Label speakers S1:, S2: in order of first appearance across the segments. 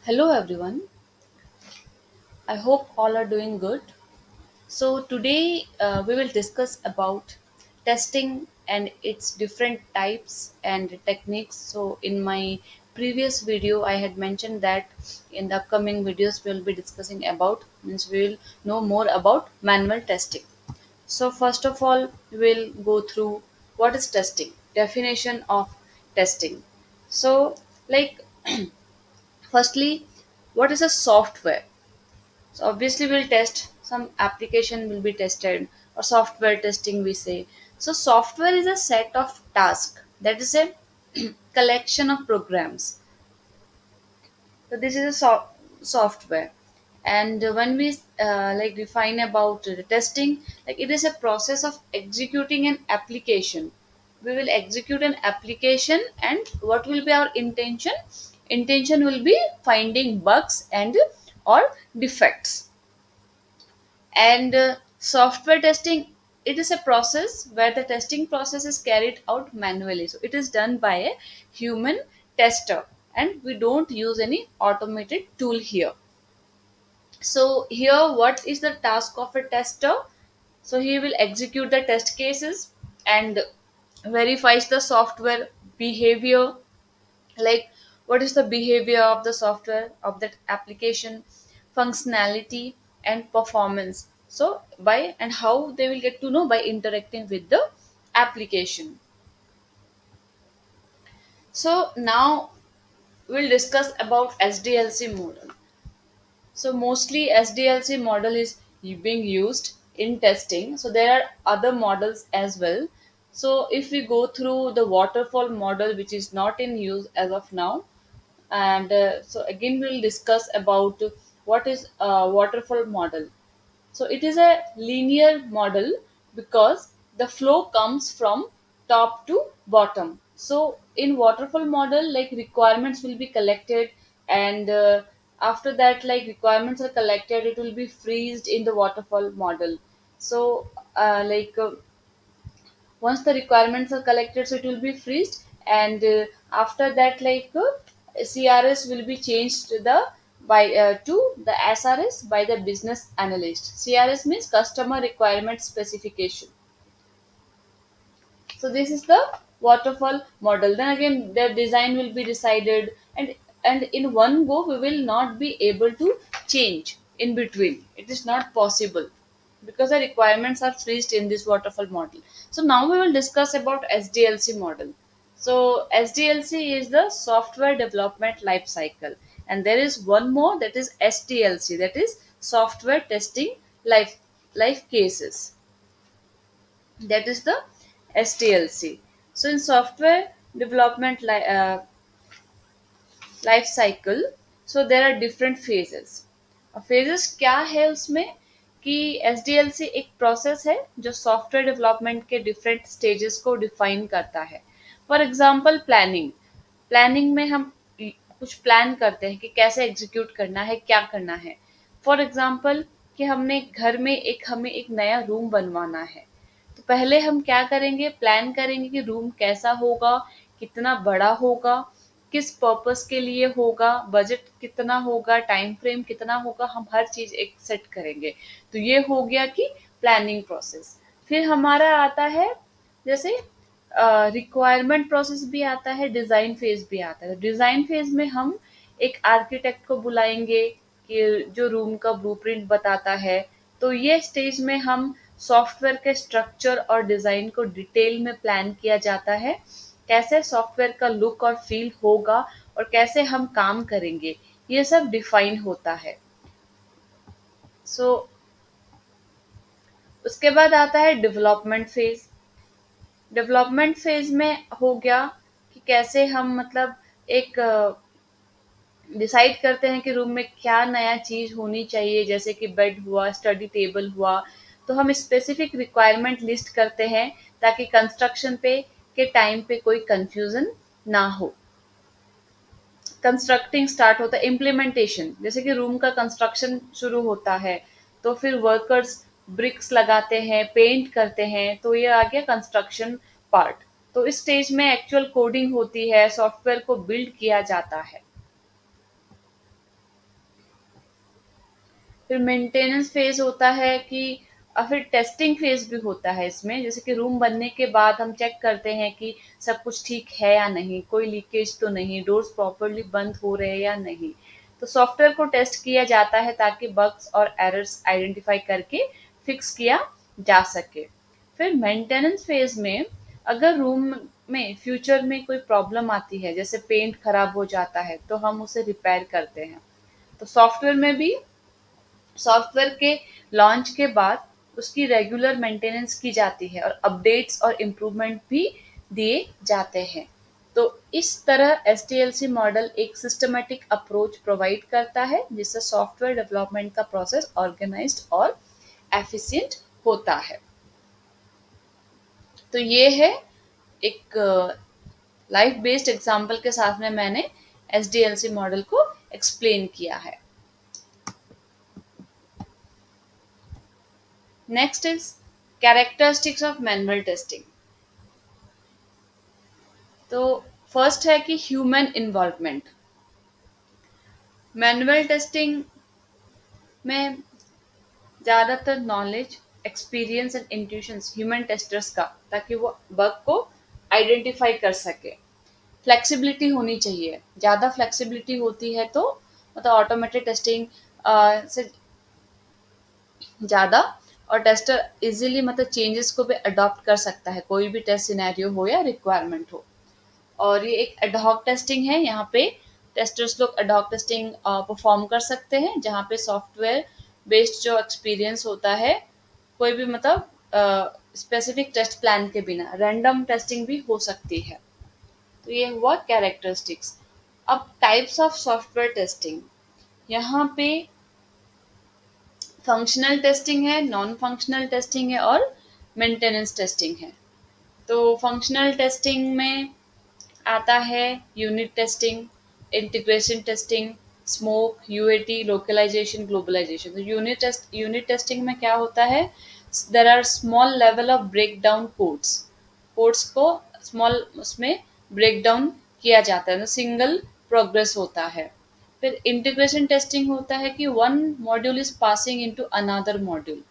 S1: Hello everyone. I hope all are doing good. So today we will discuss about testing and its different types and techniques. So in my previous video I had mentioned that in the upcoming videos we will be discussing about means we will know more about manual testing. So first of all we'll go through what is testing, definition of testing. So like firstly, what is a software? So obviously we'll test some application will be tested or software testing we say. So software is a set of tasks that is a collection of programs. So this is a software. And when we like define about the testing, like it is a process of executing an application. We will execute an application and what will be our intention? Intention will be finding bugs and or defects. And software testing, it is a process where the testing process is carried out manually. So it is done by a human tester and we don't use any automated tool here. So here what is the task of a tester? So he will execute the test cases and verifies the software behavior, like what is the behavior of the software of that application, functionality and performance. So by and how they will get to know by interacting with the application. So now we'll discuss about SDLC model. So mostly SDLC model is being used in testing. So there are other models as well. So if we go through the waterfall model, which is not in use as of now, and so again we'll discuss about what is a waterfall model. So it is a linear model because the flow comes from top to bottom. So in waterfall model, like requirements will be collected, and after that, like requirements are collected, it will be freezed in the waterfall model. So once the requirements are collected, so it will be freezed, and after that, CRS will be changed to the by to the SRS by the business analyst. CRS means customer requirement specification. So this is the waterfall model. Then again the design will be decided, and in one go we will not be able to change in between. It is not possible because the requirements are freezed in this waterfall model. So now we will discuss about SDLC model. So SDLC is the software development life cycle, and there is one more, that is STLC, that is software testing life cases. That is the STLC. So in software development life cycle, so there are different phases. phases क्या है उसमें कि SDLC एक process है जो software development के different stages को define करता है. For example planning. प्लानिंग में हम कुछ प्लान करते हैं कि कैसे एग्जीक्यूट करना है, क्या करना है. फॉर एग्जांपल कि हमें एक नया रूम बनवाना है. तो पहले हम क्या करेंगे, प्लान करेंगे कि रूम कैसा होगा, कितना बड़ा होगा, किस पर्पस के लिए होगा, बजट कितना होगा, टाइम फ्रेम कितना होगा, हम हर चीज एक सेट करेंगे. तो ये हो गया कि प्लानिंग प्रोसेस. फिर हमारा आता है जैसे रिक्वायरमेंट प्रोसेस भी आता है, डिजाइन फेज भी आता है. डिजाइन फेज में हम एक आर्किटेक्ट को बुलाएंगे कि जो रूम का ब्लूप्रिंट बताता है. तो ये स्टेज में हम सॉफ्टवेयर के स्ट्रक्चर और डिजाइन को डिटेल में प्लान किया जाता है, कैसे सॉफ्टवेयर का लुक और फील होगा और कैसे हम काम करेंगे, ये सब डिफाइन होता है. सो उसके बाद आता है डेवलपमेंट फेज. डेवलपमेंट फेज में हो गया कि कैसे हम मतलब एक डिसाइड करते हैं कि रूम में क्या नया चीज होनी चाहिए, जैसे कि बेड हुआ, स्टडी टेबल हुआ. तो हम स्पेसिफिक रिक्वायरमेंट लिस्ट करते हैं ताकि कंस्ट्रक्शन पे के टाइम पे कोई कंफ्यूजन ना हो. कंस्ट्रक्टिंग स्टार्ट होता है. इम्प्लीमेंटेशन, जैसे कि रूम का कंस्ट्रक्शन शुरू होता है तो फिर वर्कर्स ब्रिक्स लगाते हैं, पेंट करते हैं, तो ये आ गया कंस्ट्रक्शन पार्ट. तो इस स्टेज में एक्चुअल कोडिंग होती है, सॉफ्टवेयर को बिल्ड किया जाता है. फिर मेंटेनेंस फेज होता है कि फिर टेस्टिंग फेज भी होता है इसमें, जैसे कि रूम बनने के बाद हम चेक करते हैं कि सब कुछ ठीक है या नहीं, कोई लीकेज तो नहीं, डोर्स प्रॉपरली बंद हो रहे हैं या नहीं। तो सॉफ्टवेयर को टेस्ट किया जाता है ताकि बग्स और एरर्स आइडेंटिफाई करके फिक्स किया जा सके। फिर मेंटेनेंस फेज में अगर रूम में फ्यूचर में कोई प्रॉब्लम आती है, जैसे पेंट खराब हो जाता है, तो हम उसे रिपेयर करते हैं। तो सॉफ्टवेयर में भी सॉफ्टवेयर के लॉन्च के बाद उसकी रेगुलर मेंटेनेंस की जाती है और अपडेट्स और इम्प्रूवमेंट भी दिए जाते हैं। तो इस तरह एसडीएलसी मॉडल एक सिस्टमेटिक अप्रोच प्रोवाइड करता है जिससे सॉफ्टवेयर डेवलपमेंट का प्रोसेस ऑर्गेनाइज्ड और एफिशिएंट होता है। तो ये है एक लाइफ बेस्ड एग्जांपल के साथ में मैंने एसडीएलसी मॉडल को एक्सप्लेन किया है। Next is characteristics of manual testing. तो फर्स्ट है कि ह्यूमन इन्वॉल्वमेंट। मैनुअल टेस्टिंग में ज़्यादातर knowledge, experience and intuitions human testers का, ताकि वो बग को आइडेंटिफाई कर सके। फ्लेक्सिबिलिटी होनी चाहिए, ज़्यादा फ्लेक्सिबिलिटी होती है तो मतलब ऑटोमेटेड टेस्टिंग से ज़्यादा, और टेस्टर इजीली मतलब चेंजेस को भी अडॉप्ट कर सकता है, कोई भी टेस्ट सिनेरियो हो या रिक्वायरमेंट हो। और ये एक एडहॉक टेस्टिंग है, यहाँ पे टेस्टर्स लोग एडहॉक टेस्टिंग परफॉर्म कर सकते हैं, जहाँ पे सॉफ्टवेयर बेस्ड जो एक्सपीरियंस होता है, कोई भी मतलब स्पेसिफिक टेस्ट प्लान के बिना रैंडम टेस्टिंग भी हो सकती है। तो ये हुआ कैरेक्टरिस्टिक्स। अब टाइप्स ऑफ सॉफ्टवेयर टेस्टिंग, यहाँ पे फंक्शनल टेस्टिंग है, नॉन फंक्शनल टेस्टिंग है और मेंटेनेंस टेस्टिंग है। तो फंक्शनल टेस्टिंग में आता है unit testing, integration testing, smoke, UAT, localisation, globalisation. तो यूनिट टेस्टिंग में क्या होता है, there are small level of break down codes, codes को स्मॉल उसमें ब्रेक डाउन किया जाता है, तो सिंगल प्रोग्रेस होता है। फिर इंटीग्रेशन टेस्टिंग होता है कि one module is passing into another module,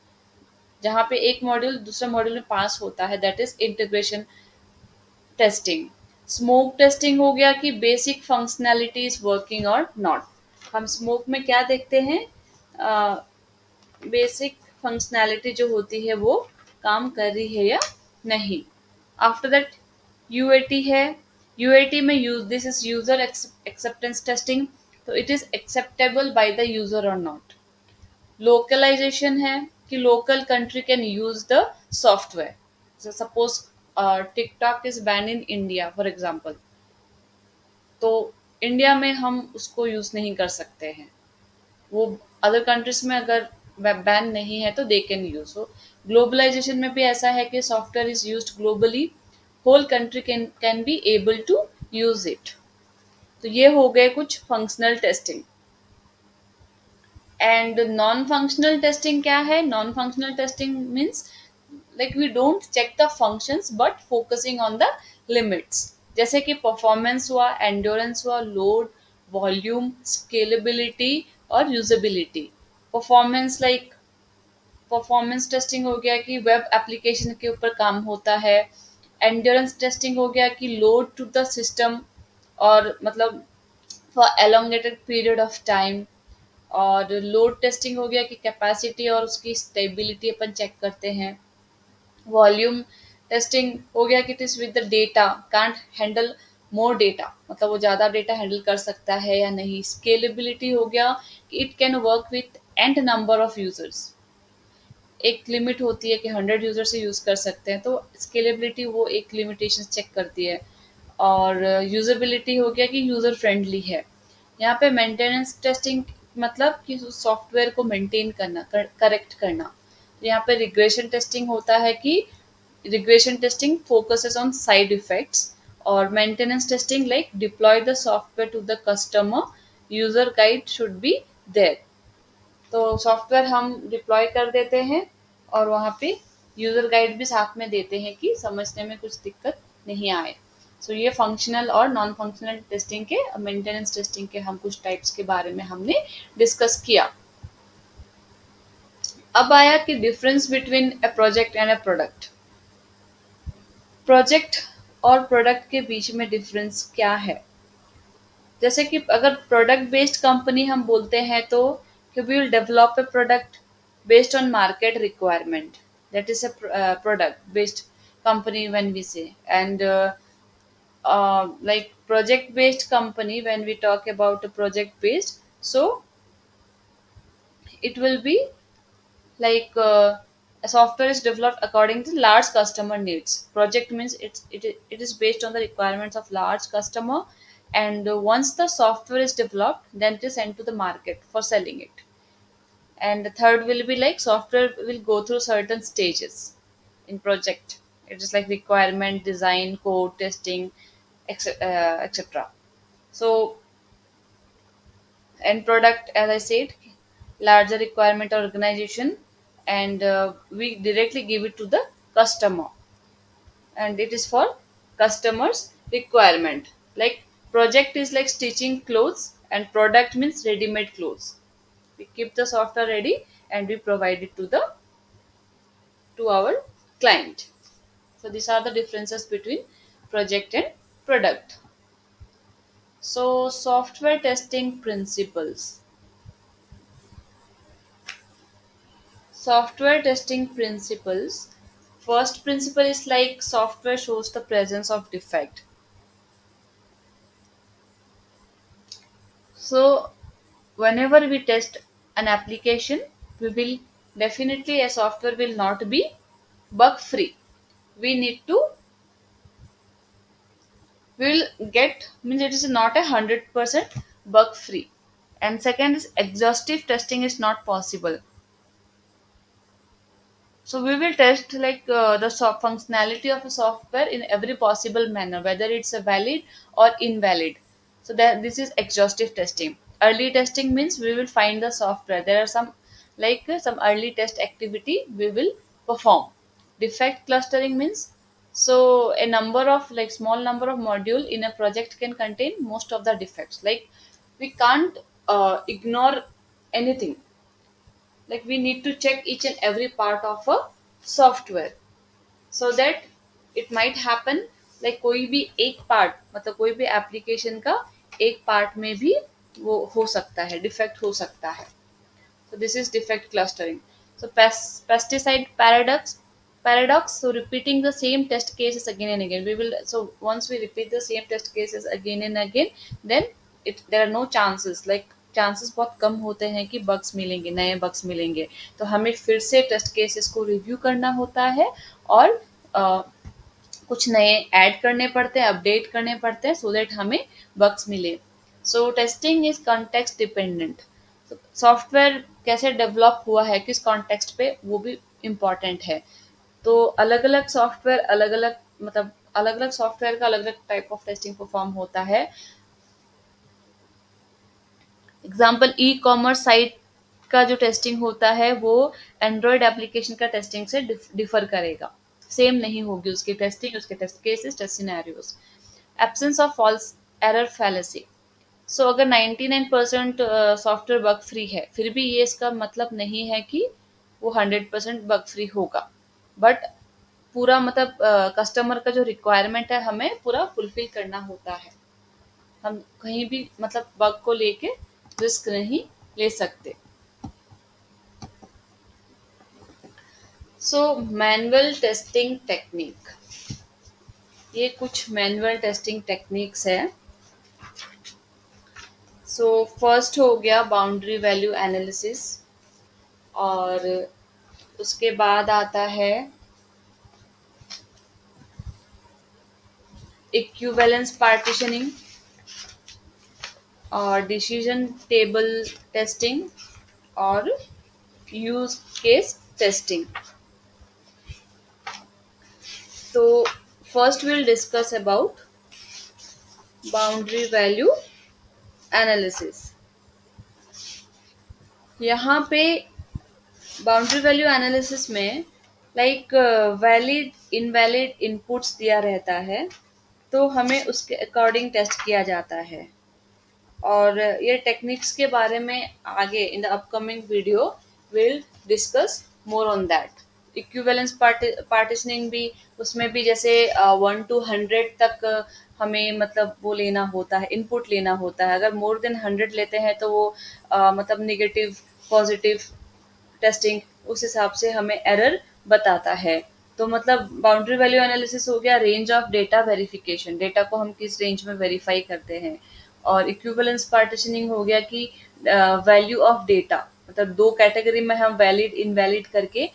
S1: जहाँ पे एक मॉड्यूल दूसरे मॉड्यूल में पास होता है, that is integration testing. Smoke testing हो गया कि बेसिक फंक्शनैलिटी इज वर्किंग और नॉट। हम स्मोक में क्या देखते हैं, बेसिक फंक्शनैलिटी जो होती है वो काम कर रही है या नहीं। आफ्टर दैट यूएटी है, यूएटी में use this is user acceptance testing, तो it is acceptable by the user और नॉट। लोकलाइजेशन है कि local country can use the software, so suppose TikTok is banned in India for example, तो India में हम उसको use नहीं कर सकते हैं, वो अदर कंट्रीज में अगर बैन नहीं है तो दे कैन यूज। हो ग्लोबलाइजेशन में भी ऐसा है कि software is used globally, whole country can be able to use it. तो ये हो गए कुछ functional testing. And non functional testing क्या है, non functional testing means like we don't check the functions but focusing on the limits, जैसे कि performance हुआ, एंड्योरेंस हुआ, लोड, वॉल्यूम, स्केलेबिलिटी और usability. Performance like performance testing हो गया कि वेब एप्लीकेशन के ऊपर काम होता है। एंड्योरेंस टेस्टिंग हो गया कि लोड टू द सिस्टम और मतलब for elongated period of time. और लोड टेस्टिंग हो गया कि कैपेसिटी और उसकी स्टेबिलिटी अपन चेक करते हैं। वॉल्यूम टेस्टिंग हो गया कि it is with the data, can't handle more data, मतलब वो ज़्यादा डेटा हैंडल कर सकता है या नहीं। स्केलेबिलिटी हो गया कि it can work with and number of users, एक लिमिट होती है कि 100 यूजर से यूज़ कर सकते हैं, तो स्केलेबिलिटी वो एक लिमिटेशन चेक करती है। और यूजेबिलिटी हो गया कि यूज़र फ्रेंडली है। यहाँ पे मेंटेनेंस टेस्टिंग मतलब कि सॉफ्टवेयर को मेंटेन करना, करेक्ट करना। तो यहाँ पे रिग्रेशन टेस्टिंग होता है कि regression testing focuses on side effects. और maintenance testing like deploy the software to the customer, user guide should be there. तो सॉफ्टवेयर हम डिप्लॉय कर देते हैं और वहाँ पे यूजर गाइड भी साथ में देते हैं कि समझने में कुछ दिक्कत नहीं आए। सो ये फंक्शनल और नॉन फंक्शनल टेस्टिंग के, मेंटेनेंस टेस्टिंग के हम कुछ टाइप्स के बारे में हमने डिस्कस किया। अब आया कि difference between a project and a product. Project और प्रोडक्ट के बीच में डिफरेंस क्या है? जैसे कि अगर प्रोडक्ट बेस्ड कंपनी हम बोलते हैं तो we will develop a product based on market requirement, that is a product based company when we say. And like project based company, when we talk about a project based, so it will be like a software is developed according to large customer needs. Project means it is based on the requirements of large customer, and once the software is developed, then it is sent to the market for selling it. And the third will be like software will go through certain stages in project. It is like requirement, design, code, testing, etc. So, and product, as I said, larger requirement organization, and we directly give it to the customer, and it is for customers requirement. Like project is like stitching clothes, and product means ready made clothes. We keep the software ready and we provide it to our client. So these are the differences between project and product. So software testing principles. Software testing principles. First principle is like software shows the presence of defect. So whenever we test an application, we will definitely a software will not be bug free. We need to will get means it is not 100% bug free. And second is exhaustive testing is not possible. So we will test like the functionality of a software in every possible manner, whether it's a valid or invalid. So that this is exhaustive testing. Early testing means we will find the software. There are some like some early test activity we will perform. Defect clustering means so a number of like small number of module in a project can contain most of the defects. Like we can't ignore anything, like we need to check each and every part of a software, so that it might happen like कोई भी एक part मतलब कोई भी application का एक part में भी वो हो सकता है, डिफेक्ट हो सकता है. So this is defect clustering. So pesticide paradox. So repeating the same test cases again and again. We will so once we repeat the same test cases again and again, then it there are no chances like chances बहुत कम होते हैं कि bugs मिलेंगे, नए bugs मिलेंगे. तो हमें फिर से टेस्ट केसेस को रिव्यू करना होता है और कुछ नए ऐड करने पड़ते हैं, अपडेट करने पड़ते हैं सो दैट हमें बग्स मिले. सो testing is context dependent. Software कैसे डेवलप हुआ है, किस कॉन्टेक्स्ट पे, वो भी इम्पॉर्टेंट है. तो अलग अलग सॉफ्टवेयर अलग अलग मतलब अलग अलग सॉफ्टवेयर का अलग अलग टाइप ऑफ टेस्टिंग परफॉर्म होता है. एग्जाम्पल ई कॉमर्स साइट का जो टेस्टिंग होता है वो एंड्रॉयड एप्लीकेशन का टेस्टिंग से डिफर करेगा, सेम नहीं होगी उसकी टेस्टिंग, उसके test cases, test scenarios. Absence of false error fallacy. So अगर 99% सॉफ्टवेयर बग फ्री है, फिर भी ये इसका मतलब नहीं है कि वो 100% बग फ्री होगा. बट पूरा मतलब कस्टमर का जो रिक्वायरमेंट है हमें पूरा फुलफिल करना होता है. हम कहीं भी मतलब बग को लेके रिस्क नहीं ले सकते. सो मैनुअल टेस्टिंग टेक्निक, ये कुछ मैनुअल टेस्टिंग टेक्निक्स है. सो फर्स्ट हो गया बाउंड्री वैल्यू एनालिसिस, और उसके बाद आता है इक्विवेलेंस पार्टीशनिंग और डिसीजन टेबल टेस्टिंग और यूज केस टेस्टिंग. तो first will discuss about boundary value analysis. यहाँ पे बाउंड्री वैल्यू एनालिसिस में लाइक वैलिड इनवैलिड इनपुट्स दिया रहता है, तो हमें उसके अकॉर्डिंग टेस्ट किया जाता है. और ये टेक्निक्स के बारे में आगे in the upcoming video will discuss more on that. Equivalence partitioning भी, उसमें भी जैसे 1 to 100 तक हमें मतलब वो लेना होता है, इनपुट लेना होता है। अगर मोर देन 100 लेते हैं तो वो मतलब निगेटिव पॉजिटिव टेस्टिंग उस हिसाब से हमें एरर बताता है। तो मतलब बाउंड्री वैल्यू एनालिसिस हो गया, range of data verification, data को हम किस रेंज में वेरीफाई करते हैं। और इक्विवेलेंस पार्टीशनिंग हो गया कि वैल्यू ऑफ डेटा, मतलब दो कैटेगरी में हम वैलिड इनवैलिड करके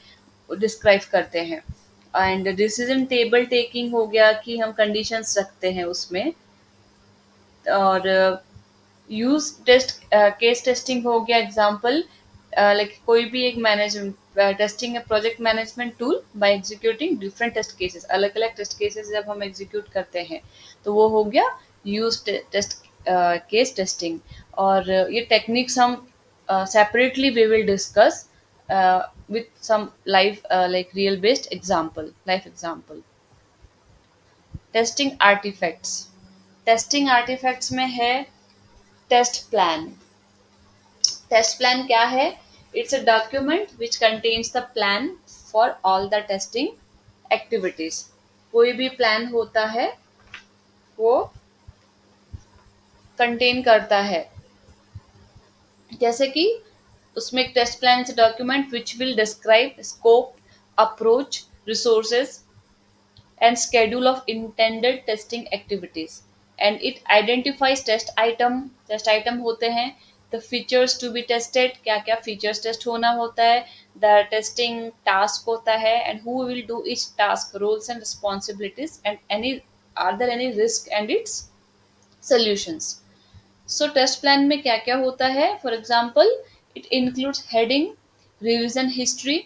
S1: डिस्क्राइब करते हैं। एंड डिसीजन टेबल टेकिंग हो गया कि हम कंडीशंस रखते हैं उसमें। और यूज टेस्ट केस टेस्टिंग हो गया एग्जांपल, लाइक कोई भी एक मैनेजमेंट टेस्टिंग है project management tool by executing different test cases, अलग अलग टेस्ट केसेस जब हम एग्जीक्यूट करते हैं तो वो हो गया यूज टेस्ट केस टेस्टिंग। और ये टेक्निक्स हम separately we will discuss with some live like real based example, life example. Testing artifacts, testing artifacts में है टेस्ट प्लान। टेस्ट प्लान क्या है? It's a document which contains the plan for all the testing activities. कोई भी plan होता है वो contain करता है, जैसे कि उसमें एक टेस्ट प्लान से document which will describe scope, approach, resources and schedule of intended testing activities, and it identifies test item होते हैं, the features to be tested, क्या क्या features test होना होता है, the testing task होता है, and who will do each task, roles and responsibilities, and any are there any risk and its solutions। So test plan में क्या क्या होता है? For example it includes heading, revision history,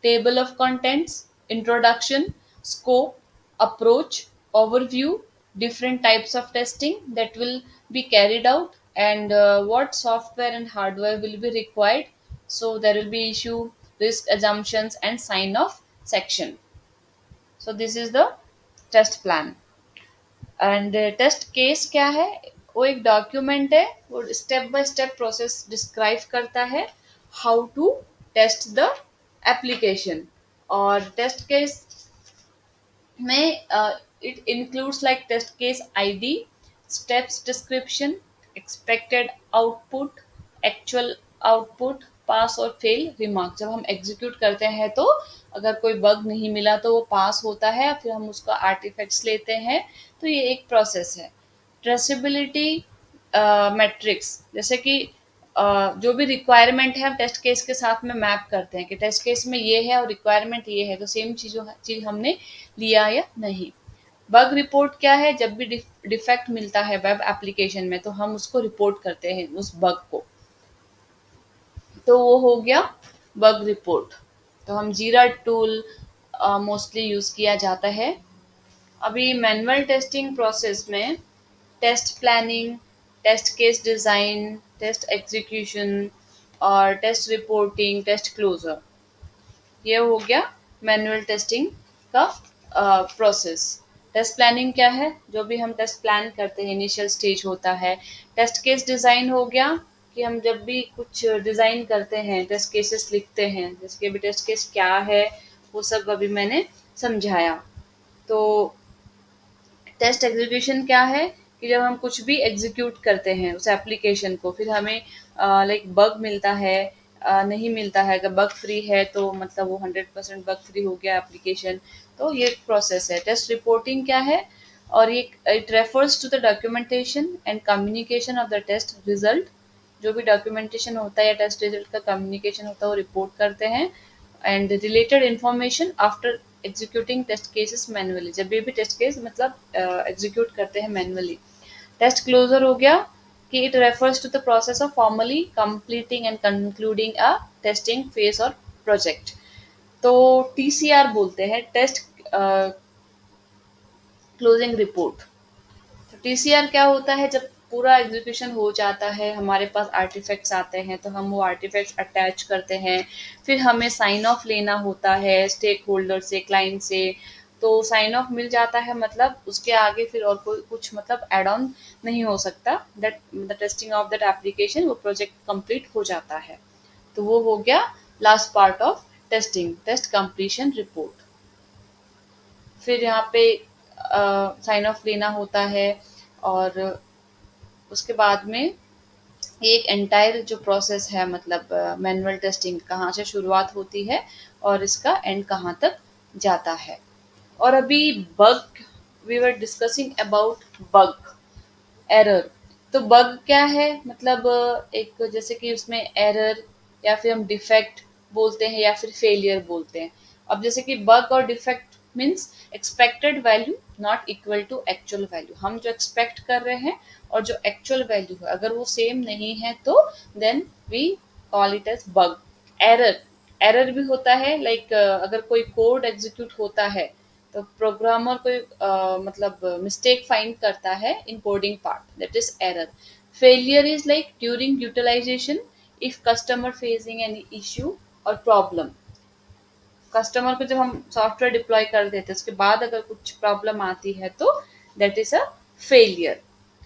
S1: table of contents, introduction, scope, approach, overview, different types of testing that will be carried out, and what software and hardware will be required. So there will be issue, risk assumptions, and sign off section. So this is the test plan। And test case क्या है? वो एक document है, वो step by step process describe करता है how to test the application. और test case में it includes like test case ID, steps description, expected output, actual output, pass और फेल रिमार्क। जब हम एग्जीक्यूट करते हैं तो अगर कोई बग नहीं मिला तो वो पास होता है, फिर हम उसका आर्टिफैक्ट्स लेते हैं। तो ये एक प्रोसेस है। ट्रेसेबिलिटी मैट्रिक्स, जैसे कि जो भी रिक्वायरमेंट है हम टेस्ट केस के साथ में मैप करते हैं कि टेस्ट केस में ये है और रिक्वायरमेंट ये है, तो सेम चीज हमने लिया या नहीं। बग रिपोर्ट क्या है? जब भी डिफेक्ट मिलता है वेब एप्लीकेशन में तो हम उसको रिपोर्ट करते हैं उस बग को, तो वो हो गया बग रिपोर्ट। तो हम जीरा टूल मोस्टली यूज किया जाता है। अभी मैनुअल टेस्टिंग प्रोसेस में test planning, test case design, test execution और टेस्ट रिपोर्टिंग, टेस्ट क्लोजर, ये हो गया मैनुअल टेस्टिंग का प्रोसेस। टेस्ट प्लानिंग क्या है? जो भी हम टेस्ट प्लान करते हैं इनिशियल स्टेज होता है। टेस्ट केस डिज़ाइन हो गया कि हम जब भी कुछ डिज़ाइन करते हैं टेस्ट केसेस लिखते हैं, जिसके भी टेस्ट केस क्या है वो सब अभी मैंने समझाया। तो टेस्ट एग्जीक्यूशन क्या है कि जब हम कुछ भी एग्जीक्यूट करते हैं उस एप्लीकेशन को, फिर हमें लाइक बग मिलता है, नहीं मिलता है, अगर बग फ्री है तो मतलब वो 100% बग फ्री हो गया एप्लीकेशन। तो ये प्रोसेस है। टेस्ट रिपोर्टिंग क्या है? और ये it refers to the documentation and communication of the test result. जो भी डॉक्यूमेंटेशन होता है या टेस्ट रिजल्ट का कम्युनिकेशन होता है वो रिपोर्ट करते हैं। And related information after executing test cases manually, जब भी टेस्ट केस मतलब एग्जीक्यूट करते हैं मैनुअली। टेस्ट क्लोजर हो गया कि it refers to the process of formally completing and concluding a testing phase और प्रोजेक्ट। तो टीसीआर बोलते हैं, टेस्ट क्लोजिंग रिपोर्ट। तो टीसीआर क्या होता है? जब पूरा एग्जीक्यूशन हो जाता है, हमारे पास आर्टिफैक्ट्स आते हैं तो हम वो आर्टिफैक्ट्स अटैच करते हैं, फिर हमें साइन ऑफ लेना होता है स्टेक होल्डर से, क्लाइंट से। तो साइन ऑफ मिल जाता है, मतलब उसके आगे फिर और कोई कुछ मतलब एड ऑन नहीं हो सकता। That the testing of that application, वो प्रोजेक्ट कंप्लीट हो जाता है। तो वो हो गया last part of testing, test completion report. फिर यहाँ पे साइन ऑफ लेना होता है, और उसके बाद में ये एक एंटायर जो प्रोसेस है, मतलब मैनुअल टेस्टिंग कहाँ से शुरुआत होती है और इसका एंड कहाँ तक जाता है। और अभी bug, we were discussing about bug, error. तो बग क्या है, मतलब एक जैसे कि उसमें एरर या फिर हम डिफेक्ट बोलते हैं या फिर फेलियर बोलते हैं। अब जैसे कि बग और defect means expected value not equal to actual value. हम जो एक्सपेक्ट कर रहे हैं और जो एक्चुअल वैल्यू है अगर वो सेम नहीं है तो then we call it as bug. Error, error भी होता है लाइक अगर कोई कोड एग्जीक्यूट होता है तो प्रोग्रामर कोई मतलब मिस्टेक फाइंड करता है in coding part, that is error. Failure is like during utilization, if customer facing any issue और प्रॉब्लम। कस्टमर को जब हम सॉफ्टवेयर डिप्लॉय कर देते हैं उसके बाद अगर कुछ प्रॉब्लम आती है तो दैट इज अ फेलियर।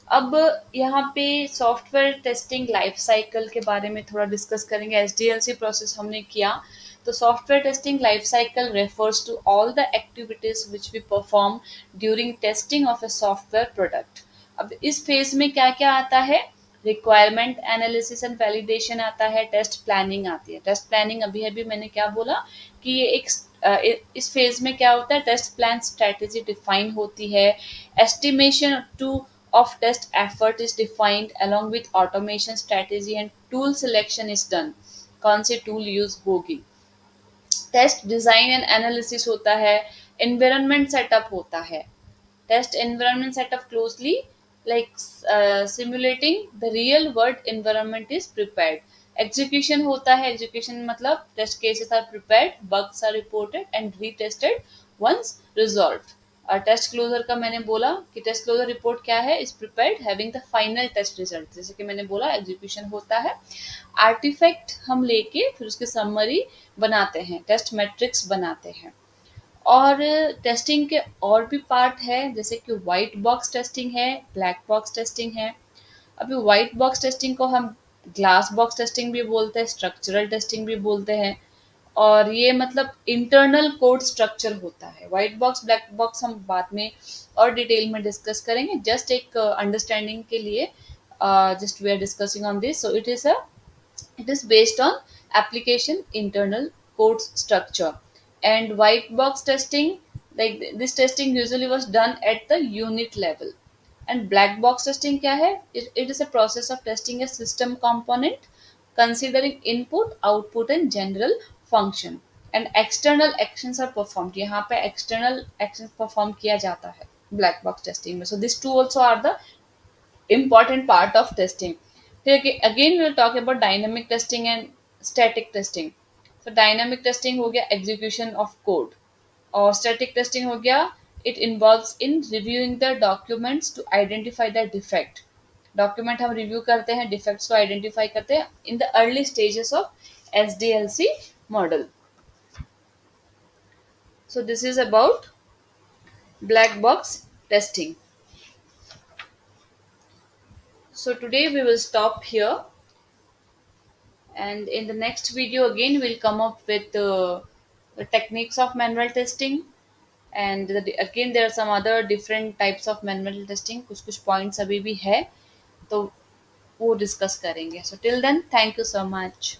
S1: अब यहाँ पे सॉफ्टवेयर टेस्टिंग लाइफ साइकिल के बारे में थोड़ा डिस्कस करेंगे। एसडीएलसी प्रोसेस हमने किया, तो software testing life cycle refers to all the activities which we perform during testing of a software product. अब इस फेज में क्या क्या आता है, रिक्वायरमेंट एनालिसिस एंड वैलिडेशन आता है, टेस्ट प्लानिंग आती है। टेस्ट प्लानिंग अभी अभी मैंने क्या बोला कि ये एक इस फेज में क्या होता है, टेस्ट प्लान स्ट्रेटेजी डिफाइन होती है, estimation to of test effort is defined along with automation strategy and tool selection is done, कौन सी टूल यूज होगी। टेस्ट डिजाइन एंड एनालिसिस होता है, एनवायरनमेंट सेटअप होता है। Test environment setup closely like simulating the real world environment is prepared. Execution होता है, execution मतलब test cases are prepared, bugs are reported and retested once resolved. और test closure का मैंने बोला कि टेस्ट क्लोजर रिपोर्ट क्या है, is prepared having the final test result. जैसे कि मैंने बोला एग्जीक्यूशन होता है, आर्टिफैक्ट हम लेके फिर उसकी समरी बनाते हैं, टेस्ट मैट्रिक्स बनाते हैं। और टेस्टिंग के और भी पार्ट है जैसे कि वाइट बॉक्स टेस्टिंग है, ब्लैक बॉक्स टेस्टिंग है। अभी वाइट बॉक्स टेस्टिंग को हम ग्लास बॉक्स टेस्टिंग भी बोलते हैं, स्ट्रक्चरल टेस्टिंग भी बोलते हैं। और ये मतलब इंटरनल कोड स्ट्रक्चर होता है। व्हाइट बॉक्स ब्लैक बॉक्स हम बाद में और डिटेल में डिस्कस करेंगे, जस्ट एक अंडरस्टैंडिंग के लिए just we are discussing on this. So it is based on application internal code structure, and white box testing, like this testing usually was done at the unit level। and black box testing kya hai, it is a process of testing a system component considering input output and general function, and external actions are performed। यहाँ पे external actions perform किया जाता है black box testing में। so these two also are the important part of testing। फिर again we will talk about dynamic testing and static testing। so dynamic testing हो गया execution of code, और static testing हो गया it involves in reviewing the documents to identify the defect। Document हम review करते हैं, defects को identify करते हैं in the early stages of SDLC model. So this is about black box testing. So today we will stop here, and in the next video again we'll come up with the techniques of manual testing, and again there are some other different types of manual testing, कुछ कुछ points अभी भी है तो वो discuss करेंगे। So till then, thank you so much.